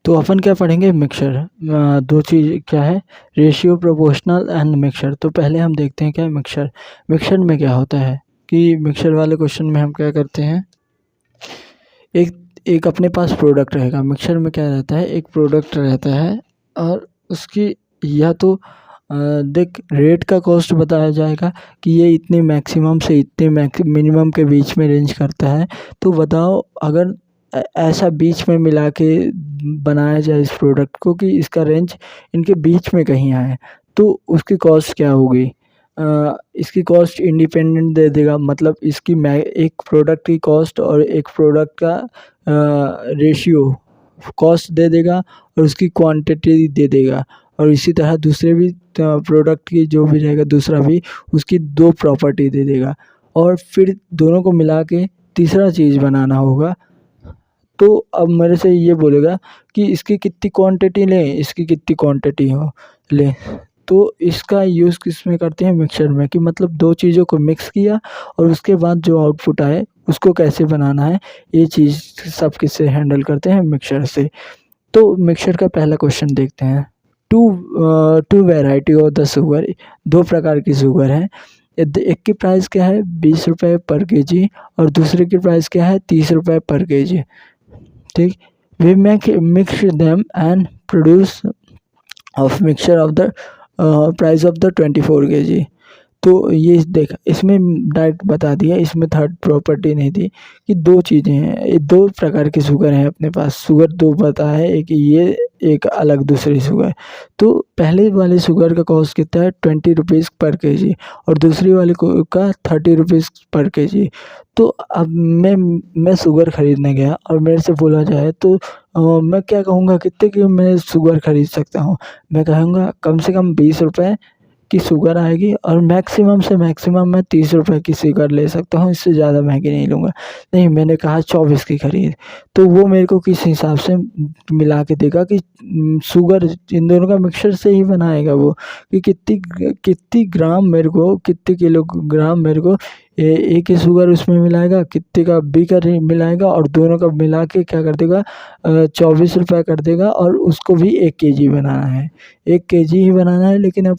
तो अपन क्या पढ़ेंगे, मिक्सचर। दो चीज़ क्या है, रेशियो, प्रोपोर्शनल एंड मिक्सचर। तो पहले हम देखते हैं क्या है मिक्सचर। मिक्सचर में क्या होता है कि मिक्सचर वाले क्वेश्चन में हम क्या करते हैं, एक एक अपने पास प्रोडक्ट रहेगा। मिक्सचर में क्या रहता है, एक प्रोडक्ट रहता है और उसकी या तो देख रेट का कॉस्ट बताया जाएगा कि ये इतने मैक्सिमम से इतने मिनिमम के बीच में रेंज करता है। तो बताओ अगर ऐसा बीच में मिला के बनाया जाए इस प्रोडक्ट को कि इसका रेंज इनके बीच में कहीं आए, तो उसकी कॉस्ट क्या होगी। इसकी कॉस्ट इंडिपेंडेंट दे देगा, मतलब इसकी एक प्रोडक्ट की कॉस्ट और एक प्रोडक्ट का रेशियो कॉस्ट दे देगा और उसकी क्वांटिटी दे देगा। और इसी तरह दूसरे भी प्रोडक्ट की जो भी रहेगा दूसरा भी उसकी दो प्रॉपर्टी दे देगा। और फिर दोनों को मिला के तीसरा चीज़ बनाना होगा। तो अब मेरे से ये बोलेगा कि इसकी कितनी क्वांटिटी लें, इसकी कितनी क्वांटिटी हो लें। तो इसका यूज़ किस में करते हैं, मिक्सचर में, कि मतलब दो चीज़ों को मिक्स किया और उसके बाद जो आउटपुट आए उसको कैसे बनाना है, ये चीज़ सब किससे हैंडल करते हैं, मिक्सचर से। तो मिक्सचर का पहला क्वेश्चन देखते हैं। Two variety of the sugar, दो प्रकार की शुगर है। एक की प्राइस क्या है 20 रुपये पर केजी और दूसरे की प्राइस क्या है 30 रुपये पर केजी। ठीक, we mix them and produce of mixture of the price of the 24 KG. तो ये देख इसमें डायरेक्ट बता दिया, इसमें थर्ड प्रॉपर्टी नहीं दी कि दो चीज़ें हैं, ये दो प्रकार की शुगर हैं अपने पास। शुगर दो पता है, एक ये एक अलग दूसरी शुगर। तो पहले वाले शुगर का कॉस्ट कितना है 20 रुपीज़ पर केजी और दूसरी वाली का 30 रुपीज़ पर केजी। तो अब मैं शुगर ख़रीदने गया और मेरे से बोला जाए तो मैं क्या कहूँगा कितने की मैं शुगर ख़रीद सकता हूँ। मैं कहूँगा कम से कम 20 रुपये की शुगर आएगी और मैक्सिमम से मैक्सिमम मैं 30 रुपये की शुगर ले सकता हूँ, इससे ज़्यादा महंगी नहीं लूँगा। नहीं, मैंने कहा 24 की खरीद, तो वो मेरे को किस हिसाब से मिला के देगा कि शुगर इन दोनों का मिक्सचर से ही बनाएगा वो, कि कितनी ग्राम मेरे को, कितने किलोग्राम मेरे को एक ही शुगर उसमें मिलाएगा, कितने का बी का मिलाएगा और दोनों का मिला के क्या कर देगा 24 रुपये कर देगा। और उसको भी 1 केजी बनाना है, 1 केजी ही बनाना है। लेकिन अब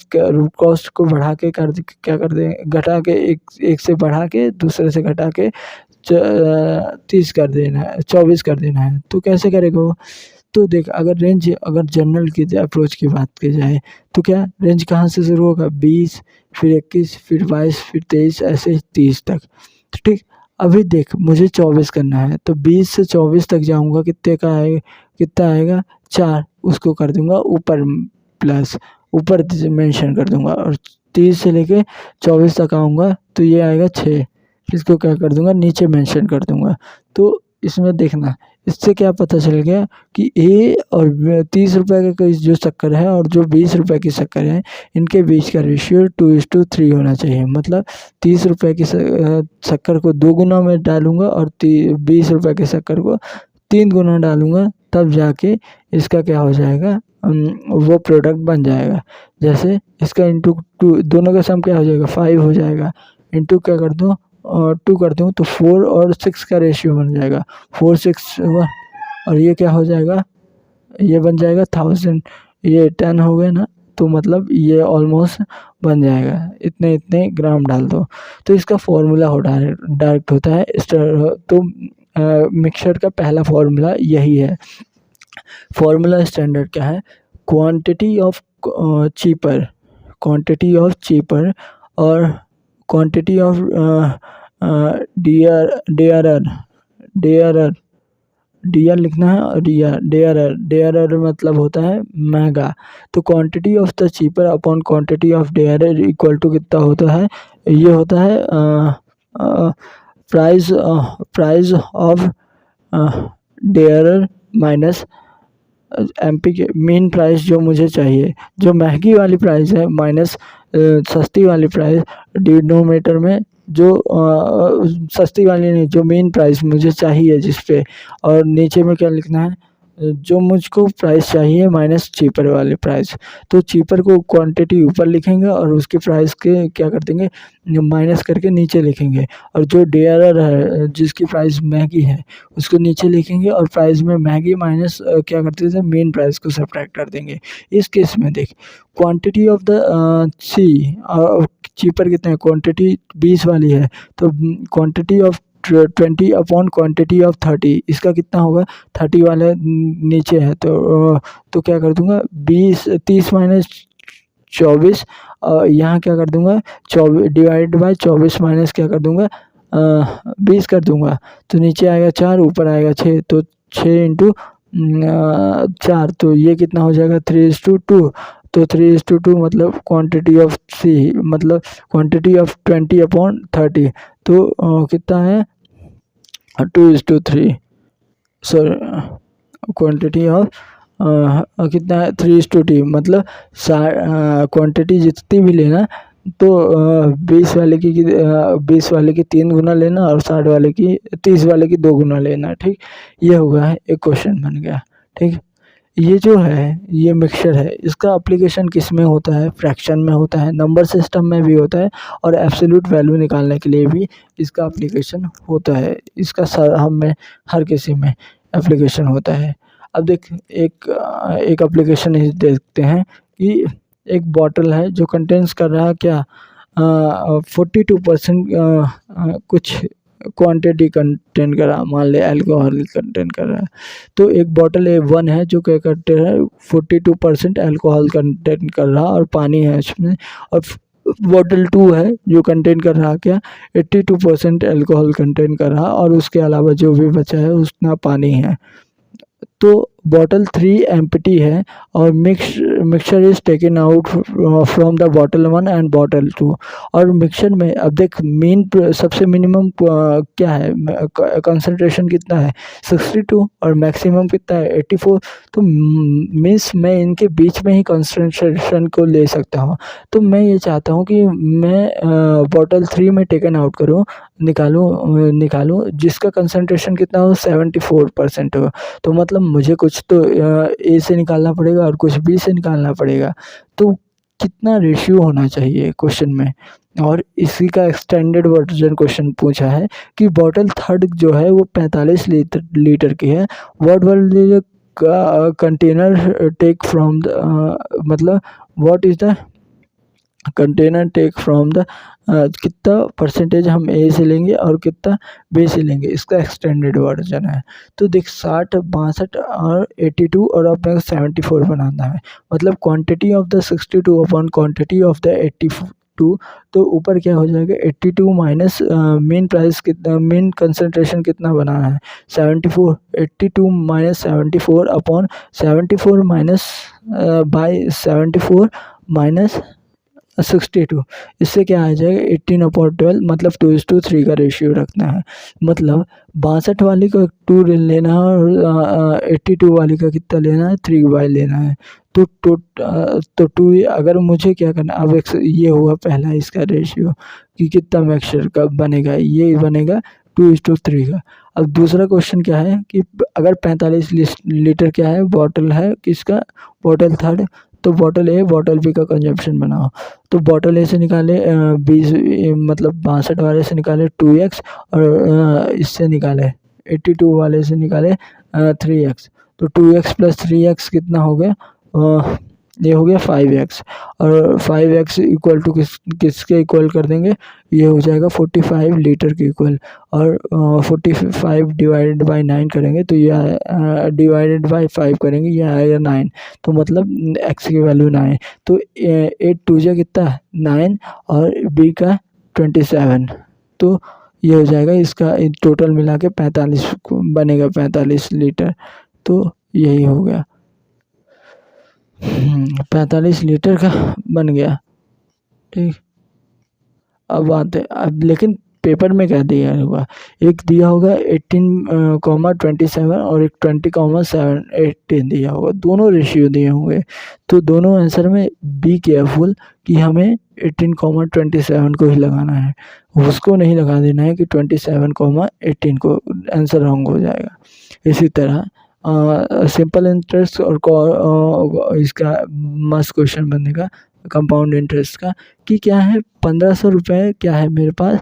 कॉस्ट को बढ़ा के क्या कर दें, घटा के एक से बढ़ा के दूसरे से घटा के 30 कर देना है, 24 कर देना है। तो कैसे करेगा वो। तो देख अगर जनरल की अप्रोच की बात की जाए तो क्या रेंज कहाँ से शुरू होगा 20, फिर 21, फिर 22, फिर 23, ऐसे 30 तक। तो ठीक, अभी देख मुझे 24 करना है तो 20 से 24 तक जाऊँगा, कितना आएगा 4, उसको कर दूँगा ऊपर प्लस, ऊपर मेंशन कर दूँगा। और 30 से लेके 24 तक आऊँगा तो ये आएगा 6, इसको क्या कर दूँगा नीचे मेंशन कर दूँगा। तो इसमें देखना, इससे क्या पता चल गया कि ए और 30 रुपये का जो शक्कर है और जो 20 रुपये की शक्कर है, इनके बीच का रेशियो 2:3 होना चाहिए। मतलब 30 रुपये की शक्कर को 2 गुना में डालूँगा और 20 रुपये की शक्कर को 3 गुना डालूँगा, तब जाके इसका क्या हो जाएगा, वो प्रोडक्ट बन जाएगा। जैसे इसका इंटू 2, दोनों का सम क्या हो जाएगा 5 हो जाएगा, इंटू क्या कर दूँ 2 कर दूँ तो 4 और 6 का रेशियो बन जाएगा, 4 6 हुआ। और ये क्या हो जाएगा, ये बन जाएगा 1000, ये 10 हो गए ना, तो मतलब ये ऑलमोस्ट बन जाएगा, इतने इतने ग्राम डाल दो। तो इसका फॉर्मूला हो डायरेक्ट होता है तो मिक्सचर का पहला फॉर्मूला यही है। फॉर्मूला स्टैंडर्ड क्या है, quantity of cheaper, quantity of cheaper और क्वांटिटी ऑफ डेयरर, डियर लिखना है और डेयरर मतलब होता है महंगा। तो quantity of the cheaper upon quantity of dearer equal to कितना होता है, ये होता है price of dearer minus MP के मेन प्राइस जो मुझे चाहिए, जो महंगी वाली प्राइस है माइनस सस्ती वाली प्राइस, डिनोमिनेटर में जो सस्ती वाली नहीं, जो मेन प्राइस मुझे चाहिए जिस पे, और नीचे में क्या लिखना है जो मुझको प्राइस चाहिए माइनस चीपर वाली प्राइस। तो चीपर को क्वांटिटी ऊपर लिखेंगे और उसकी प्राइस के क्या कर देंगे, माइनस करके नीचे लिखेंगे। और जो डेयरर है जिसकी प्राइस महंगी है उसको नीचे लिखेंगे और प्राइस में महंगी माइनस क्या करते थे, मेन प्राइस को सब्ट्रैक्ट कर देंगे। इस केस में देख क्वांटिटी ऑफ द सी चीपर कितने हैं, क्वांटिटी 20 वाली है तो quantity of 20 upon quantity of 30, इसका कितना होगा, 30 वाले नीचे है तो क्या कर दूंगा 30 माइनस 24, यहाँ क्या कर दूंगा 24 डिवाइड बाय 24 माइनस क्या कर दूंगा 20 कर दूंगा। तो नीचे आएगा 4, ऊपर आएगा 6, तो 6 इंटू 4, तो ये कितना हो जाएगा 3:2। तो 3:2 मतलब क्वांटिटी ऑफ सी मतलब क्वांटिटी ऑफ 20 अपॉन 30, तो कितना है 2:3। सॉरी क्वांटिटी ऑफ कितना है 3:2 मतलब क्वांटिटी जितनी भी लेना तो 20 वाले की 3 गुना लेना और 60 वाले की 30 वाले की 2 गुना लेना। ठीक, ये होगा एक क्वेश्चन बन गया। ठीक, ये जो है ये मिक्सचर है, इसका एप्लीकेशन किस में होता है, फ्रैक्शन में होता है, नंबर सिस्टम में भी होता है और एब्सोल्यूट वैल्यू निकालने के लिए भी इसका एप्लीकेशन होता है। इसका हम में हर किसी में एप्लीकेशन होता है। अब देख एक एप्लीकेशन देखते हैं कि एक बॉटल है जो कंटेंस कर रहा है क्या 42% कुछ क्वांटिटी कंटेंट कर रहा है, मान ले अल्कोहल कंटेंट कर रहा है। तो एक बॉटल A1 है जो क्या करते हैं 42% अल्कोहल कंटेंट कर रहा और पानी है इसमें, और बॉटल 2 है जो कंटेंट कर रहा क्या 82% अल्कोहल कंटेंट कर रहा और उसके अलावा जो भी बचा है उतना पानी है। तो बॉटल 3 एम्प्टी है और mixture is taken out from the bottle 1 and bottle 2। और मिक्सचर में अब देख सबसे मिनिमम क्या है, कंसंट्रेशन कितना है 62 और मैक्सिमम कितना है 84। तो मीन्स मैं इनके बीच में ही कंसंट्रेशन को ले सकता हूँ। तो मैं ये चाहता हूँ कि मैं बॉटल 3 में टेकन आउट करूँ, निकालूँ जिसका कंसंट्रेशन कितना हो 74% हो। तो मतलब मुझे कुछ तो ए से निकालना पड़ेगा और कुछ बी से निकालना पड़ेगा। तो कितना रेशियो होना चाहिए क्वेश्चन में, और इसी का एक्सटेंडेड वर्जन क्वेश्चन पूछा है कि बॉटल थर्ड जो है वो 45 लीटर की है। What will container take from the मतलब what is the container take from the कितना परसेंटेज हम ए से लेंगे और कितना बी से लेंगे, इसका एक्सटेंडेड वर्जन है। तो देख 60, 62 और 82 और अपने को 74 बनाना है। मतलब quantity of the 62 upon quantity of the 82, तो ऊपर क्या हो जाएगा 82 माइनस मेन प्राइस कितना, मेन कंसंट्रेशन कितना बनाना है 74, 82 minus 74 upon 74 minus by 74 minus 62, इससे क्या आ जाएगा 18/12 मतलब 2:3 का रेशियो रखना है। मतलब 62 वाली का 2 लेना है और 82 वाली का कितना लेना है 3 लेना है। तो 2 अगर मुझे क्या करना, अब ये हुआ पहला इसका रेशियो कि कितना मिक्सचर का बनेगा, ये बनेगा 2:3 का। अब दूसरा क्वेश्चन क्या है कि अगर 45 लीटर क्या है बॉटल है किसका, बॉटल थर्ड, तो बॉटल ए बॉटल बी का कंजप्शन बनाओ। तो बॉटल ए से निकाले 20 मतलब 62 वाले से निकाले 2x और इससे निकाले 82 वाले से निकाले 3x। तो 2x प्लस 3x कितना हो गया ये हो गया 5x, और 5x इक्वल टू किसके इक्वल कर देंगे, ये हो जाएगा 45 लीटर के इक्वल। और 45 डिवाइडेड बाय 9 करेंगे तो ये डिवाइडेड बाय 5 करेंगे ये आएगा 9। तो मतलब x की वैल्यू 9। तो 8 2 जा कितना 9 और b का 27। तो ये हो जाएगा इसका टोटल मिला के 45 बनेगा 45 लीटर। तो यही हो गया 45 लीटर का बन गया। ठीक, अब आते अब लेकिन पेपर में क्या दिया होगा, एक दिया होगा 18,27 और एक 20,18 दिया होगा, दोनों रेशियो दिए होंगे। तो दोनों आंसर में बी केयरफुल कि हमें 18,27 को ही लगाना है, उसको नहीं लगा देना है कि 27,18 को, आंसर रॉन्ग हो जाएगा। इसी तरह सिंपल इंटरेस्ट और इसका मस्त क्वेश्चन बनने का कंपाउंड इंटरेस्ट का कि क्या है 1500 रुपये क्या है मेरे पास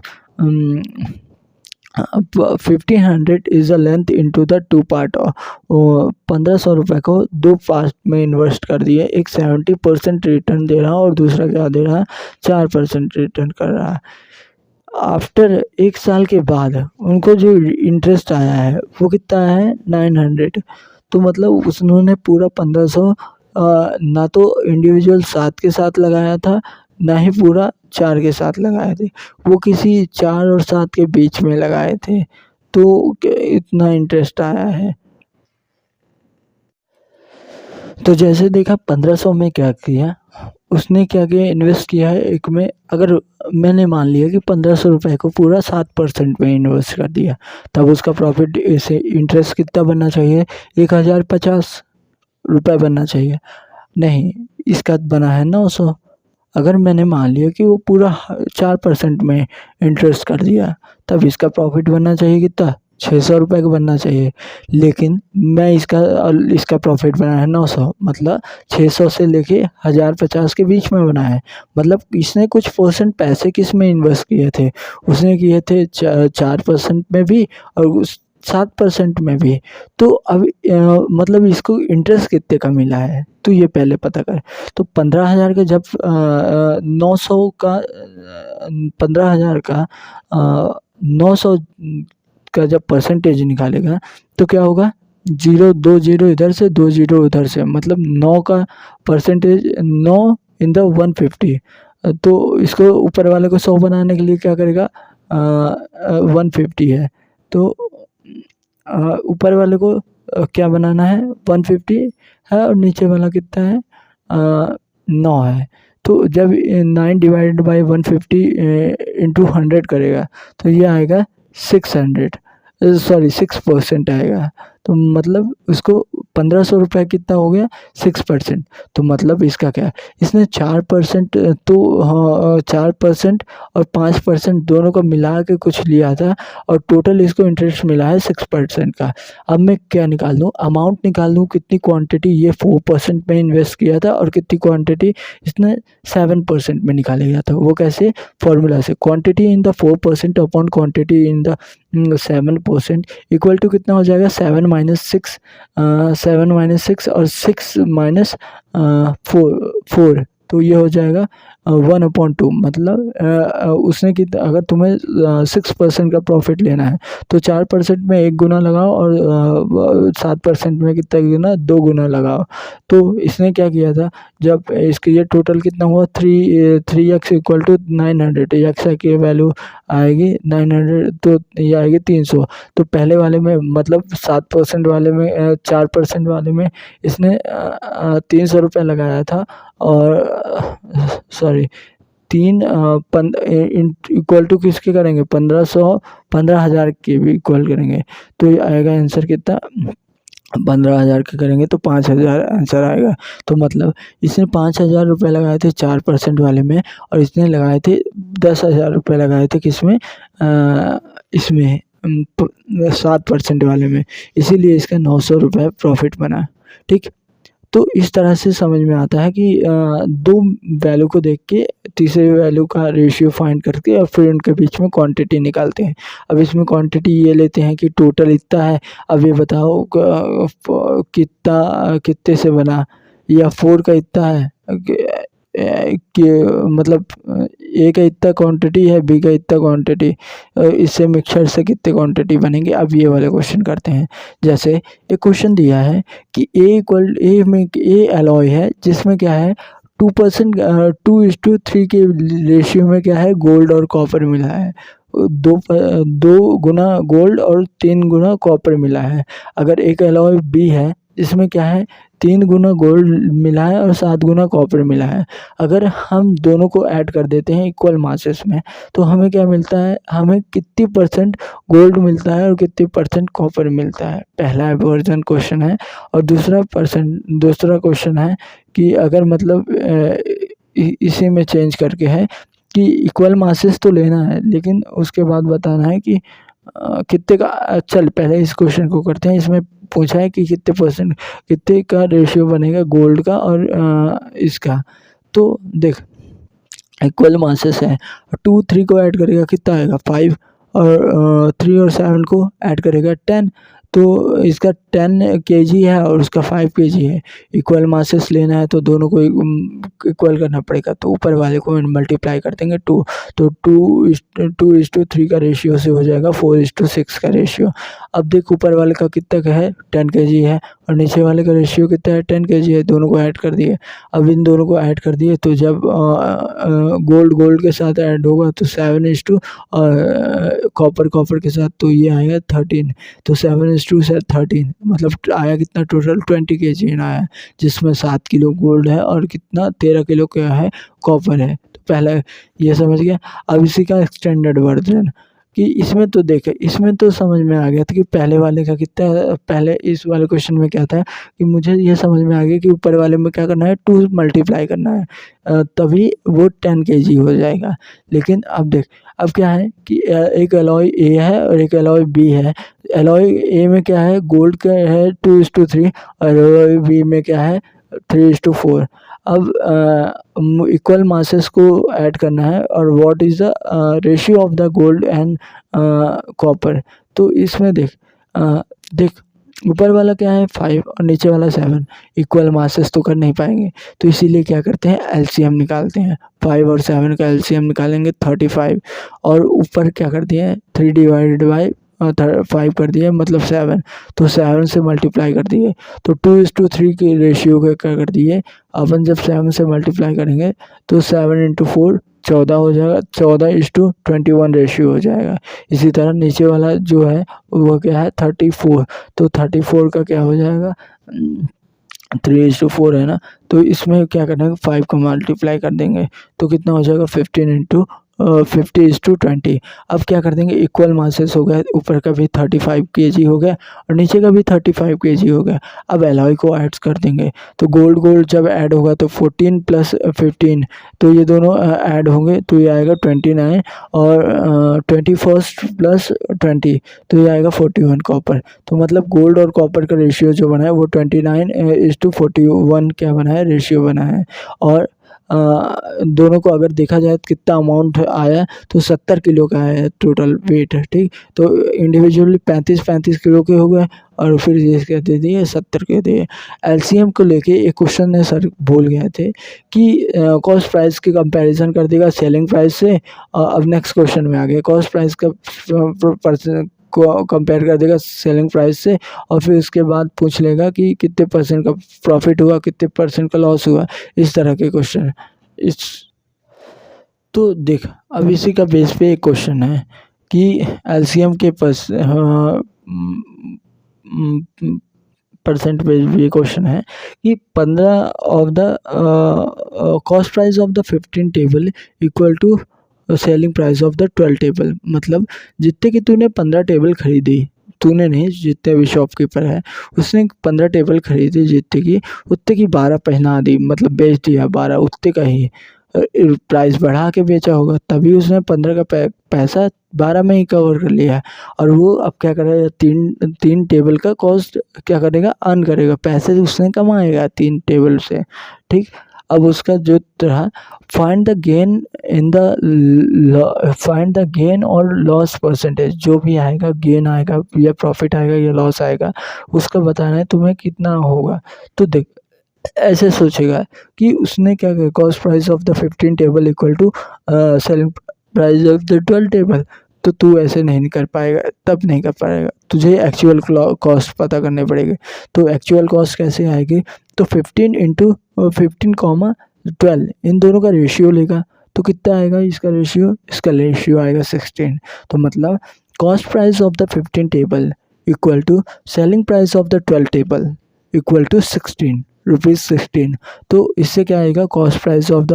1500 is a length into the two part. 1500 रुपये को दो पार्ट में इन्वेस्ट कर दिए, एक 70% रिटर्न दे रहा है और दूसरा क्या दे रहा है 4% रिटर्न कर रहा है। आफ्टर 1 साल के बाद उनको जो इंटरेस्ट आया है वो कितना है 900। तो मतलब उन्होंने पूरा 1500 ना तो इंडिविजुअल 7 के साथ लगाया था ना ही पूरा 4 के साथ लगाए थे, वो किसी 4 और 7 के बीच में लगाए थे, तो इतना इंटरेस्ट आया है। तो जैसे देखा 1500 में क्या किया उसने, क्या किया इन्वेस्ट किया है एक में। अगर मैंने मान लिया कि 1500 रुपये को पूरा 7% में इन्वेस्ट कर दिया, तब उसका प्रॉफिट इसे इंटरेस्ट कितना बनना चाहिए 1050 रुपये बनना चाहिए। नहीं, इसका बना है 900। अगर मैंने मान लिया कि वो पूरा 4% में इंटरेस्ट कर दिया, तब इसका प्रॉफिट बनना चाहिए कितना 600 रुपये का बनना चाहिए। लेकिन मैं इसका प्रॉफिट बना है 900, मतलब 600 से लेके 1050 के बीच में बना है। मतलब इसने कुछ परसेंट पैसे किस में इन्वेस्ट किए थे, उसने किए थे 4% में भी और उस 7% में भी। तो अब मतलब इसको इंटरेस्ट कितने का मिला है तो ये पहले पता कर। तो 15,000 का जब 900 का 15,000 का 900 का जब परसेंटेज निकालेगा तो क्या होगा 0 2 0 इधर से 2 0 उधर से, मतलब 9 का परसेंटेज 9 इन द 150। तो इसको ऊपर वाले को 100 बनाने के लिए क्या करेगा 150 है, तो ऊपर वाले को क्या बनाना है 150 है और नीचे वाला कितना है 9 है। तो जब 9 डिवाइडेड बाई 150 इंटू 100 करेगा तो ये आएगा 6% आएगा। तो मतलब उसको 1500 रुपये कितना हो गया 6%। तो मतलब इसका क्या है, इसने 4% तो 4% और 5% दोनों को मिला के कुछ लिया था और टोटल इसको इंटरेस्ट मिला है 6% का। अब मैं क्या निकाल दूँ, अमाउंट निकाल दूँ कितनी क्वांटिटी ये 4% में इन्वेस्ट किया था और कितनी क्वांटिटी इसने 7% में निकाला गया था। वो कैसे, फॉर्मूला से quantity in the 4% upon quantity in the 7% equal to कितना हो जाएगा 7 माइनस 6 और 6 माइनस 4, तो ये हो जाएगा 1/2। मतलब उसने कितना, अगर तुम्हें 6% का प्रॉफिट लेना है तो 4% में 1 गुना लगाओ और 7% में कितना गुना 2 गुना लगाओ। तो इसने क्या किया था, जब इसके ये टोटल कितना हुआ 3x इक्वल टू 900, एक्स की वैल्यू आएगी 900 तो ये आएगी 300। तो पहले वाले में मतलब 7% वाले में 4% वाले में इसने 300 रुपये लगाया था और सॉरी इक्वल टू किसके करेंगे 15,000 के भी इक्वल करेंगे तो ये आएगा आंसर कितना 15,000 के करेंगे तो 5,000 आंसर आएगा। तो मतलब इसने 5,000 रुपये लगाए थे 4% वाले में और इसने लगाए थे 10,000 रुपये लगाए थे किसमें इसमें 7% वाले में, इसीलिए इसका 900 रुपये प्रॉफिट बना। ठीक, तो इस तरह से समझ में आता है कि दो वैल्यू को देख के तीसरे वैल्यू का रेशियो फाइंड करके और फिर उनके बीच में क्वांटिटी निकालते हैं। अब इसमें क्वांटिटी ये लेते हैं कि टोटल इतना है, अब ये बताओ कितने से बना, या 4 का इतना है कि मतलब ए का इतना क्वांटिटी है बी का इतना क्वांटिटी, इससे मिक्सचर से कितने क्वांटिटी बनेंगे। अब ये वाले क्वेश्चन करते हैं। जैसे एक क्वेश्चन दिया है कि ए में ए एलॉय है जिसमें क्या है 2% 2:3 के रेशियो में क्या है गोल्ड और कॉपर मिला है, 2 गुना गोल्ड और 3 गुना कॉपर मिला है। अगर एक एलॉय बी है इसमें क्या है 3 गुना गोल्ड मिला है और 7 गुना कॉपर मिला है। अगर हम दोनों को ऐड कर देते हैं इक्वल मासेस में तो हमें क्या मिलता है, हमें कितनी % गोल्ड मिलता है और कितनी % कॉपर मिलता है। पहला वर्जन क्वेश्चन है। और दूसरा क्वेश्चन है कि अगर मतलब इसी में चेंज करके है कि इक्वल मासेस तो लेना है लेकिन उसके बाद बताना है कि कितने का, चल पहले इस क्वेश्चन को करते हैं। इसमें पूछा है कि कितने का रेशियो बनेगा गोल्ड का और इसका। तो देख इक्वल मासेस है, 2 3 को ऐड करेगा कितना आएगा 5, और 3 और 7 को ऐड करेगा 10। तो इसका 10 kg है और उसका 5 kg है। इक्वल मासेस लेना है तो दोनों को इक्वल करना पड़ेगा, तो ऊपर वाले को मल्टीप्लाई कर देंगे 2, तो 2:3 का रेशियो से हो जाएगा 4:6 का रेशियो। अब देख ऊपर वाले का कितना का है 10 kg है, और नीचे वाले का रेशियो कितना है 10 kg है, दोनों को ऐड कर दिए। अब इन दोनों को ऐड कर दिए तो जब गोल्ड के साथ ऐड होगा तो 7:, और कॉपर के साथ तो ये आएगा 13, तो 7:13 मतलब आया कितना टोटल 20 kg आया, जिसमें 7 किलो गोल्ड है और कितना 13 किलो क्या है कॉपर है। तो पहला ये समझ गया। अब इसी का एक्सटेंडेड वर्जन कि इसमें तो देखे, इसमें तो समझ में आ गया था कि पहले वाले का कितना है। पहले इस वाले क्वेश्चन में क्या था कि मुझे ये समझ में आ गया कि ऊपर वाले में क्या करना है 2 मल्टीप्लाई करना है, तभी वो 10 kg हो जाएगा। लेकिन अब देख अब क्या है कि एक एलॉय ए है और एक एलॉय बी है। एलॉय ए में क्या है गोल्ड का है 2:3, और एलॉय बी में क्या है 3:4। अब इक्वल मासेस को ऐड करना है और what is the ratio of the gold and copper. तो इसमें देख ऊपर वाला क्या है 5 और नीचे वाला 7, इक्वल मासेस तो कर नहीं पाएंगे, तो इसीलिए क्या करते हैं एलसीएम निकालते हैं। 5 और 7 का एलसीएम निकालेंगे 35, और ऊपर क्या कर दिए 3 डिवाइडेड बाई 5 कर दिए मतलब 7, तो 7 से मल्टीप्लाई कर दिए। तो 2:3 के रेशियो को क्या कर दिए अपन, जब 7 से मल्टीप्लाई करेंगे तो 7 × 4 14 हो जाएगा, 14:21 रेशियो हो जाएगा। इसी तरह नीचे वाला जो है वो क्या है 34, तो 34 का क्या हो जाएगा 3:4 है ना, तो इसमें क्या करना है 5 को मल्टीप्लाई कर देंगे तो कितना हो जाएगा 15 × 50:20। अब क्या कर देंगे इक्वल मासेस हो गए, ऊपर का भी 35 kg हो गया और नीचे का भी 35 kg हो गया। अब एलॉय को ऐड कर देंगे, तो गोल्ड जब ऐड होगा तो 14 + 15, तो ये दोनों ऐड होंगे तो ये आएगा 29, और 21 + 20 तो ये आएगा 41 कॉपर। तो मतलब गोल्ड और कॉपर का रेशियो जो बना है वो 29:41 क्या बना है रेशियो बना है। और दोनों को अगर देखा जाए तो कितना अमाउंट आया तो 70 किलो का है टोटल वेट, ठीक। तो इंडिविजुअली 35 किलो के हो गए और फिर ये क्या दे दिए 70 के दिए। एलसीएम को लेके एक क्वेश्चन में सर भूल गए थे कि कॉस्ट प्राइस की कंपैरिजन कर देगा सेलिंग प्राइस से। अब नेक्स्ट क्वेश्चन में आ गया कॉस्ट प्राइस का परसेंट को कंपेयर कर देगा सेलिंग प्राइस से, और फिर उसके बाद पूछ लेगा कि कितने % का प्रॉफिट हुआ, कितने % का लॉस हुआ। इस तरह के क्वेश्चन है इस। तो देख अब इसी का बेस पे एक क्वेश्चन है कि एलसीएम के परसेंट पे ये क्वेश्चन है कि 15 of the cost price of the 15 table equal to selling price of the 12 table. मतलब जितने की तूने 15 टेबल खरीदी, तूने नहीं जितने भी शॉपकीपर है उसने 15 टेबल खरीदी, जितने की उतने की 12 पहना दी, मतलब बेच दिया 12 उतने का ही प्राइस बढ़ा के बेचा होगा, तभी उसने 15 का पैसा 12 में ही कवर कर लिया है। और वो अब क्या करेगा तीन टेबल का कॉस्ट क्या करेगा अर्न करेगा, पैसे उसने कमाएगा 3 टेबल से, ठीक। अब उसका जो रहा फाइंड द गेन और लॉस परसेंटेज, जो भी आएगा गेन आएगा या प्रॉफिट आएगा या लॉस आएगा उसका बताना है तुम्हें कितना होगा। तो देख ऐसे सोचेगा कि उसने क्या किया cost price of the 15 table equal to selling price of the 12 table, तो तू ऐसे नहीं कर पाएगा, तब नहीं कर पाएगा, तुझे एक्चुअल कॉस्ट पता करने पड़ेगी। तो एक्चुअल कॉस्ट कैसे आएगी, तो 15 × 15, 12 इन दोनों का रेशियो लेगा तो कितना आएगा इसका रेशियो आएगा 16। तो मतलब cost price of the 15 table equal to selling price of the 12 table equal to 16 तो इससे क्या आएगा cost price of the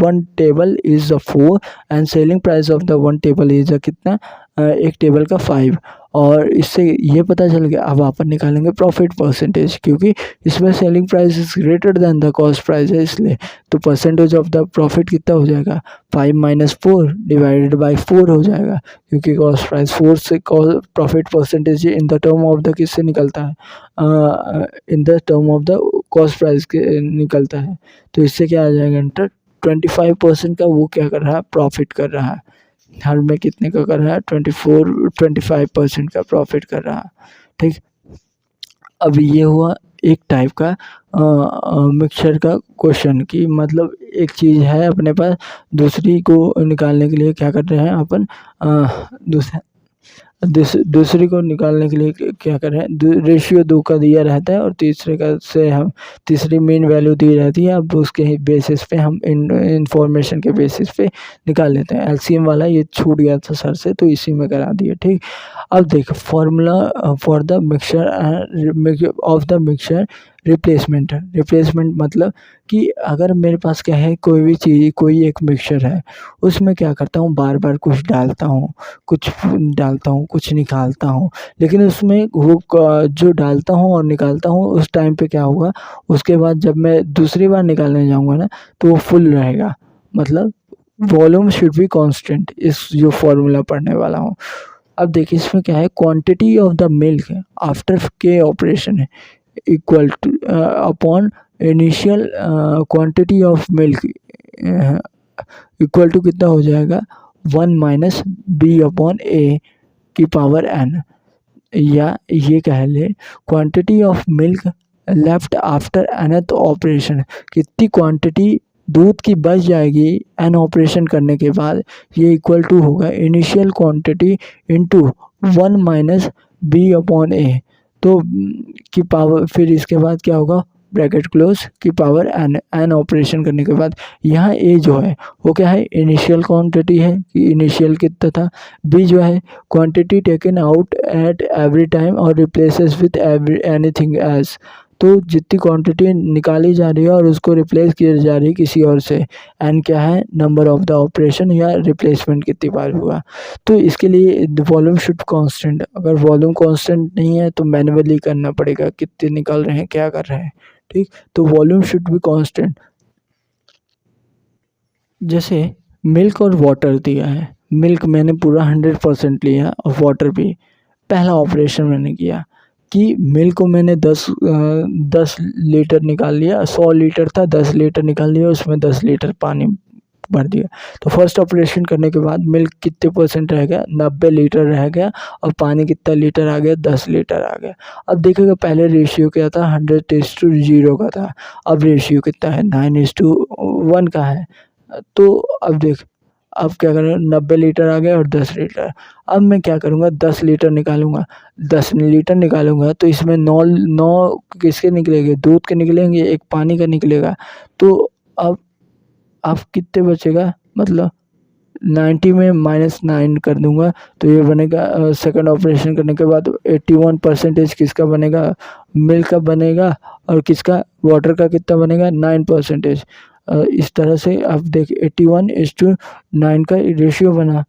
1 table is 4 and selling price of the 1 table is कितना एक टेबल का 5, और इससे ये पता चल गया। अब अपन निकालेंगे प्रॉफिट परसेंटेज, क्योंकि इसमें selling price is greater than the cost price है इसलिए। तो परसेंटेज ऑफ द प्रॉफिट कितना हो जाएगा, 5 - 4 डिवाइडेड बाई 4 हो जाएगा, क्योंकि कॉस्ट प्राइस 4 से profit percentage in the term of the किससे निकलता है, in the term of the cost price के निकलता है। तो इससे क्या आ जाएगा, इंटर 25% का वो क्या कर रहा है, प्रॉफिट कर रहा है। हर में कितने का कर रहा है, 25% का प्रॉफिट कर रहा है। ठीक, अब ये हुआ एक टाइप का मिक्सचर का क्वेश्चन, की मतलब एक चीज़ है अपने पास, दूसरी को निकालने के लिए क्या कर रहे हैं अपन, दूसरी को निकालने के लिए क्या कर रहे हैं, रेशियो 2 का दिया रहता है और तीसरे का से हम तीसरी मेन वैल्यू दी रहती है। अब उसके बेसिस पे हम इंफॉर्मेशन के बेसिस पे निकाल लेते हैं। एलसीएम वाला ये छूट गया था सर से, तो इसी में करा दिया। ठीक, अब देख formula for the mixture of the mixture replacement. Replacement मतलब कि अगर मेरे पास क्या है, कोई भी चीज़, कोई एक मिक्सचर है, उसमें क्या करता हूँ, बार बार कुछ डालता हूँ, कुछ निकालता हूँ, लेकिन उसमें वो जो डालता हूँ और निकालता हूँ उस टाइम पे क्या होगा, उसके बाद जब मैं दूसरी बार निकालने जाऊँगा ना, तो वो फुल रहेगा। मतलब वॉल्यूम शुड बी कांस्टेंट, इस जो फॉर्मूला पढ़ने वाला हूँ। अब देखिए इसमें क्या है, quantity of the milk after के ऑपरेशन है equal to upon initial quantity of milk equal to कितना हो जाएगा, 1 - b/a की पावर n, या ये कह ले quantity of milk left after nth operation. कितनी क्वांटिटी दूध की बच जाएगी n ऑपरेशन करने के बाद, ये इक्वल टू होगा इनिशियल क्वांटिटी इनटू 1 - b/a। तो की पावर, फिर इसके बाद क्या होगा, ब्रैकेट क्लोज की पावर n ऑपरेशन करने के बाद। यहाँ a जो है वो क्या है, इनिशियल क्वांटिटी है, कि इनिशियल कितना था। b जो है quantity taken out at every time और रिप्लेसेस विथ एनीथिंग एल्स। तो जितनी क्वांटिटी निकाली जा रही है और उसको रिप्लेस किया जा रही है किसी और से, n क्या है, नंबर ऑफ द ऑपरेशन या रिप्लेसमेंट कितनी बार हुआ। तो इसके लिए वॉल्यूम शुड कांस्टेंट, अगर वॉल्यूम कांस्टेंट नहीं है तो मैन्युअली करना पड़ेगा, कितने निकाल रहे हैं, क्या कर रहे हैं। ठीक, तो वॉल्यूम शुड बी कांस्टेंट। जैसे मिल्क और वाटर दिया है, मिल्क मैंने पूरा 100% लिया और वाटर भी। पहला ऑपरेशन मैंने किया कि मिल्क को मैंने 10 लीटर निकाल लिया, 100 लीटर था, 10 लीटर निकाल लिया, उसमें 10 लीटर पानी भर दिया। तो फर्स्ट ऑपरेशन करने के बाद मिल्क कितने % रह गया, 90 लीटर रह गया, और पानी कितना लीटर आ गया, 10 लीटर आ गया। अब देखिएगा पहले रेशियो क्या था, 100:0 का था, अब रेशियो कितना है, 9:1 का है। तो अब देख, अब क्या करें, 90 लीटर आ गया और 10 लीटर। अब मैं क्या करूँगा, 10 लीटर निकालूंगा, 10 लीटर निकालूंगा तो इसमें 9 किसके निकलेंगे, दूध के निकलेंगे, एक पानी का निकलेगा। तो अब कितने बचेगा, मतलब 90 में -9 कर दूंगा तो ये बनेगा, सेकंड ऑपरेशन करने के बाद 81% किसका बनेगा, मिल्क का बनेगा, और किसका, वाटर का कितना बनेगा, 9%। इस तरह से आप देख 81:9 का रेशियो बना।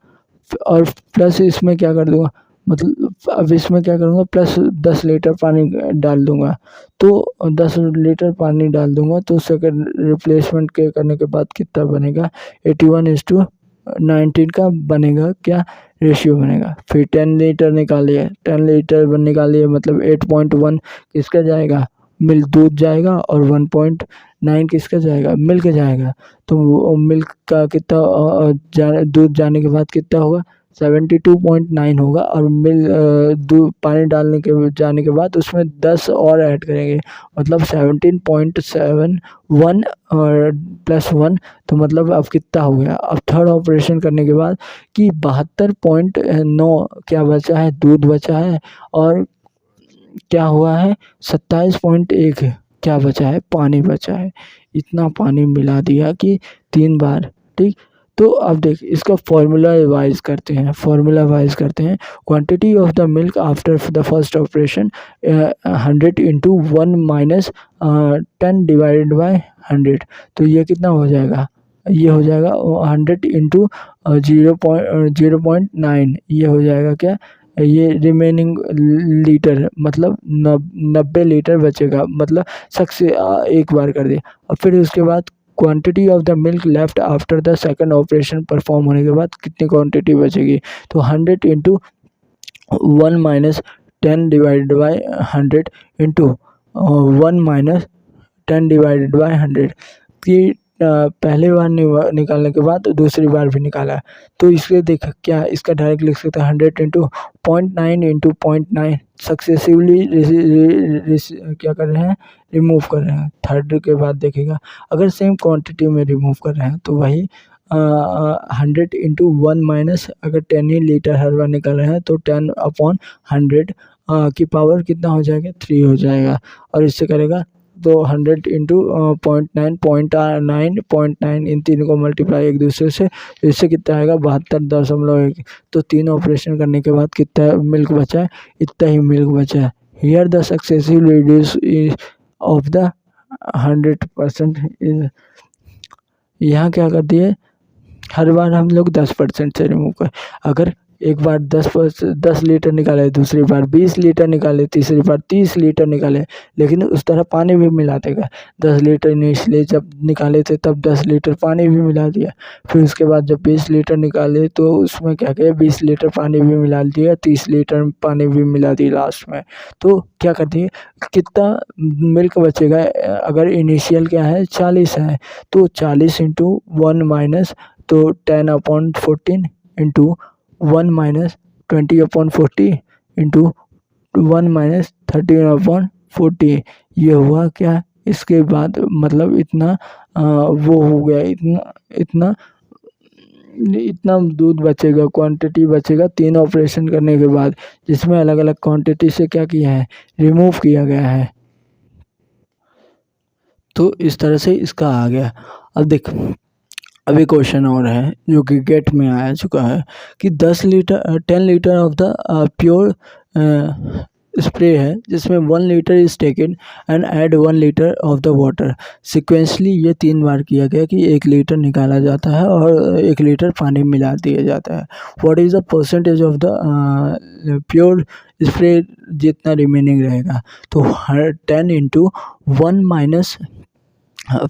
और प्लस इसमें क्या कर दूंगा, मतलब अब इसमें क्या करूँगा, प्लस 10 लीटर पानी डाल दूंगा। तो 10 लीटर पानी डाल दूंगा तो सेकंड रिप्लेसमेंट के करने के बाद कितना बनेगा, 81:19 का बनेगा, क्या रेशियो बनेगा। फिर 10 लीटर निकालिए, 10 लीटर निकालिए मतलब 8.1 किसका जाएगा, मिल्क दूध जाएगा, और 1.9 किसका जाएगा, मिल्क जाएगा। तो मिल्क का कितना दूध जाने के बाद कितना होगा, 72.9 होगा, और दूध पानी डालने के जाने के बाद उसमें 10 और ऐड करेंगे, मतलब 17.71 और +1, तो मतलब अब कितना हो गया। अब थर्ड ऑपरेशन करने के बाद कि 72.9 क्या बचा है, दूध बचा है, और क्या हुआ है, 27.1 क्या बचा है, पानी बचा है। इतना पानी मिला दिया कि 3 बार। ठीक, तो अब देख इसका फॉर्मूला वाइज करते हैं, quantity of the milk after the first operation 100 × 1 - 10 divided by 100। तो ये कितना हो जाएगा, ये हो जाएगा 100 × 0.9, ये हो जाएगा क्या, ये रिमेनिंग लीटर मतलब 90 लीटर बचेगा, मतलब शख्स से एक बार कर दिया। और फिर उसके बाद quantity of the milk left after the second operation perform होने के बाद कितनी क्वांटिटी बचेगी, तो 100 into 1 minus 10 divided by 100 into 1 minus 10 divided by 100 कि पहले बार निकालने के बाद दूसरी बार भी निकाला है, तो इसलिए देख क्या इसका डायरेक्ट लिख सकते हैं 100 इंटू 0.9 इंटू 0.9 सक्सेसिवली क्या कर रहे हैं, रिमूव कर रहे हैं। थर्ड के बाद देखेगा अगर सेम क्वांटिटी में रिमूव कर रहे हैं तो वही 100 इंटू 1 माइनस अगर 10 ही लीटर हर बार निकाल रहे हैं तो 10/100 की पावर कितना हो जाएगा, 3 हो जाएगा। और इससे करेगा तो 100 इंटू 0.9 इन तीनों को मल्टीप्लाई एक दूसरे से, इससे कितना आएगा 72.1। तो 3 ऑपरेशन करने के बाद कितना मिल्क बचा है, इतना ही मिल्क बचा है। Here the successive reduce of the 100% is, यहाँ क्या कर दिए, हर बार हम लोग 10% से रिमूव कर, अगर एक बार 10 लीटर निकाले, दूसरी बार 20 लीटर निकाले, तीसरी बार 30 लीटर निकाले, लेकिन उस तरह पानी भी मिला देगा। 10 लीटर इनिशियली जब निकाले थे तब 10 लीटर पानी भी मिला दिया, फिर उसके बाद जब 20 लीटर निकाले तो उसमें क्या किया, 20 लीटर पानी भी मिला दिया, 30 लीटर पानी भी मिला दिया लास्ट में। तो क्या कर दिए, कितना मिल्क बचेगा, अगर इनिशियल क्या है 40 है तो 40 इंटू 1 माइनस तो 10/14 इंटू 1 माइनस 20/40 इंटू 1 माइनस 13/40, ये हुआ क्या, इसके बाद मतलब इतना वो हो गया, इतना इतना दूध बचेगा, क्वांटिटी बचेगा 3 ऑपरेशन करने के बाद, जिसमें अलग अलग क्वांटिटी से क्या किया है, रिमूव किया गया है। तो इस तरह से इसका आ गया। अब देख अभी क्वेश्चन और है जो कि गेट में आ चुका है कि 10 litre of the pure spray है जिसमें 1 litre is taken and add 1 litre of the water sequentially. ये 3 बार किया गया कि 1 लीटर निकाला जाता है और 1 लीटर पानी मिला दिया जाता है। What is the percentage of the pure spray जितना रिमेनिंग रहेगा, तो 10 इंटू 1 माइनस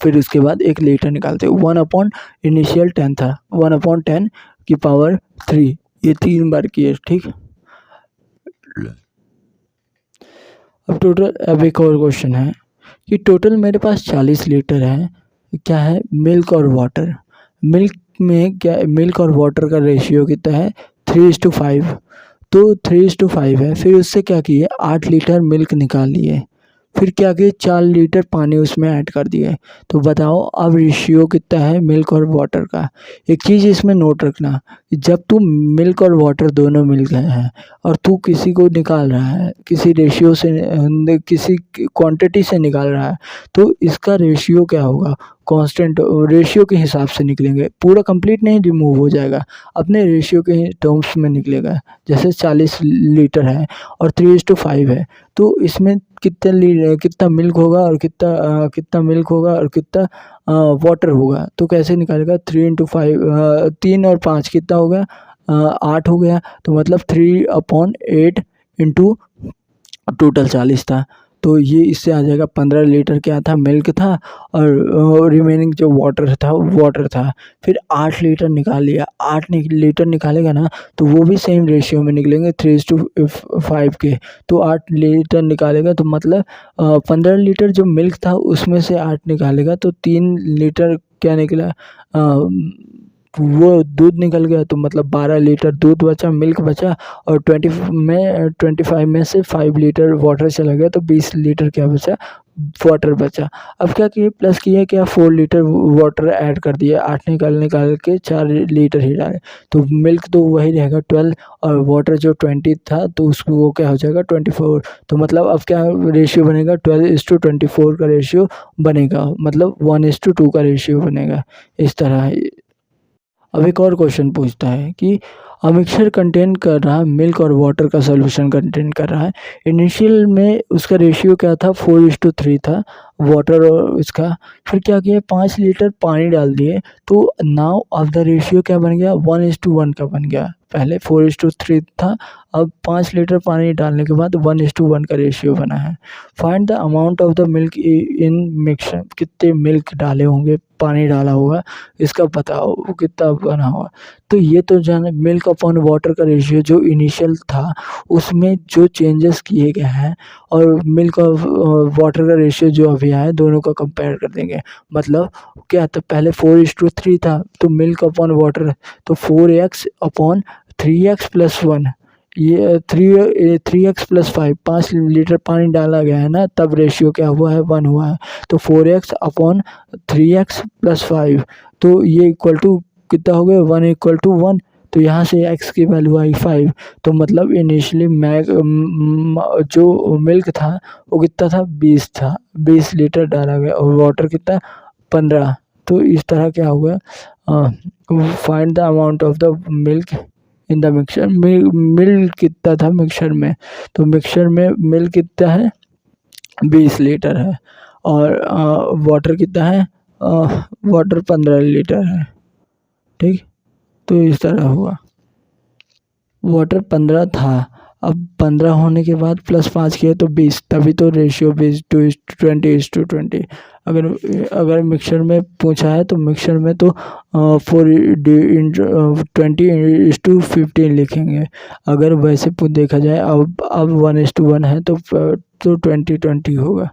फिर उसके बाद 1 लीटर निकालते हैं, 1/, इनिशियल 10 था, 1/10 की पावर 3, ये 3 बार किए, ठीक। अब टोटल, अब एक और क्वेश्चन है कि टोटल मेरे पास 40 लीटर है, क्या है, मिल्क और वाटर। मिल्क में क्या, मिल्क और वाटर का रेशियो कितना है, 3:5, तो 3:5 है। फिर उससे क्या किए, 8 लीटर मिल्क निकाल लिए, फिर क्या किए 4 लीटर पानी उसमें ऐड कर दिए। तो बताओ अब रेशियो कितना है मिल्क और वाटर का। एक चीज़ इसमें नोट रखना, जब तू मिल्क और वाटर दोनों मिल गए हैं और तू किसी को निकाल रहा है, किसी रेशियो से, किसी क्वांटिटी से निकाल रहा है, तो इसका रेशियो क्या होगा, कांस्टेंट रेशियो के हिसाब से निकलेंगे, पूरा कंप्लीट नहीं रिमूव हो जाएगा, अपने रेशियो के टर्म्स में निकलेगा। जैसे 40 लीटर है और 3:5 है, तो इसमें कितना मिल्क होगा और कितना मिल्क होगा और कितना वाटर होगा, तो कैसे निकालेगा, 3 × 5 3 और 5 कितना हो गया, 8 हो गया, तो मतलब 3/8 इंटू टोटल 40 था, तो ये इससे आ जाएगा 15 लीटर क्या था, मिल्क था, और रिमेनिंग जो वाटर था। फिर 8 लीटर निकाल लिया, 8 लीटर निकालेगा ना तो वो भी सेम रेशियो में निकलेंगे 3:5 के, तो 8 लीटर निकालेगा तो मतलब 15 लीटर जो मिल्क था उसमें से 8 निकालेगा तो 3 लीटर क्या निकला, वो दूध निकल गया, तो मतलब 12 लीटर दूध बचा, मिल्क बचा, और 25 में से 5 लीटर वाटर चला गया, तो 20 लीटर क्या बचा, वाटर बचा। अब क्या किए, प्लस किए क्या, 4 लीटर वाटर ऐड कर दिए, 8 निकाल के 4 लीटर ही डाले, तो मिल्क तो वही रहेगा 12 और वाटर जो 20 था तो उसको वो क्या हो जाएगा 24। तो मतलब अब क्या रेशियो बनेगा, 12:24 का रेशियो बनेगा, मतलब 1:2 का रेशियो बनेगा, इस तरह। अब एक और क्वेश्चन पूछता है कि अ मिक्सचर कंटेन कर रहा है मिल्क और वाटर का सॉल्यूशन कंटेन कर रहा है। इनिशियल में उसका रेशियो क्या था, 4:3 था वाटर और इसका। फिर क्या किया, 5 लीटर पानी डाल दिए, तो नाउ अब द रेशियो क्या बन गया, 1:1 का बन गया। पहले 4:3 था, अब 5 लीटर पानी डालने के बाद 1:1 का रेशियो बना है। Find the amount of the milk in mixture, कितने मिल्क डाले होंगे, पानी डाला होगा, इसका बताओ वो कितना बना होगा। तो ये तो जाने मिल्क अपॉन वाटर का रेशियो जो इनिशियल था उसमें जो चेंजेस किए गए हैं और मिल्क और वाटर का रेशियो जो अभी आया दोनों का कंपेयर कर देंगे। मतलब क्या था, पहले 4:3 था तो मिल्क अपॉन वाटर तो 4x अपॉन 3x प्लस 1, ये 3x प्लस 5, 5 लीटर पानी डाला गया है ना, तब रेशियो क्या हुआ है, 1 हुआ है। तो 4x अपॉन 3x प्लस 5, तो ये इक्वल टू कितना हो गया, 1 इक्वल टू 1। तो यहाँ से x की वैल्यू आई 5। तो मतलब इनिशियली जो मिल्क था वो कितना था, 20 था, 20 लीटर डाला गया और वाटर कितना, 15। तो इस तरह क्या हुआ, find the amount of the milk in the mixture. Milk कितना था मिक्सचर में, तो मिक्सचर में मिल्क कितना है, 20 लीटर है और वाटर कितना है, वाटर 15 लीटर है। ठीक, तो इस तरह हुआ, वाटर 15 था, अब 15 होने के बाद प्लस 5 किया तो 20, तभी तो रेशियो 20:20। अगर मिक्सचर में पूछा है तो मिक्सचर में तो 20:15 लिखेंगे। अगर वैसे देखा जाए अब 1:1 है तो 20:20 होगा।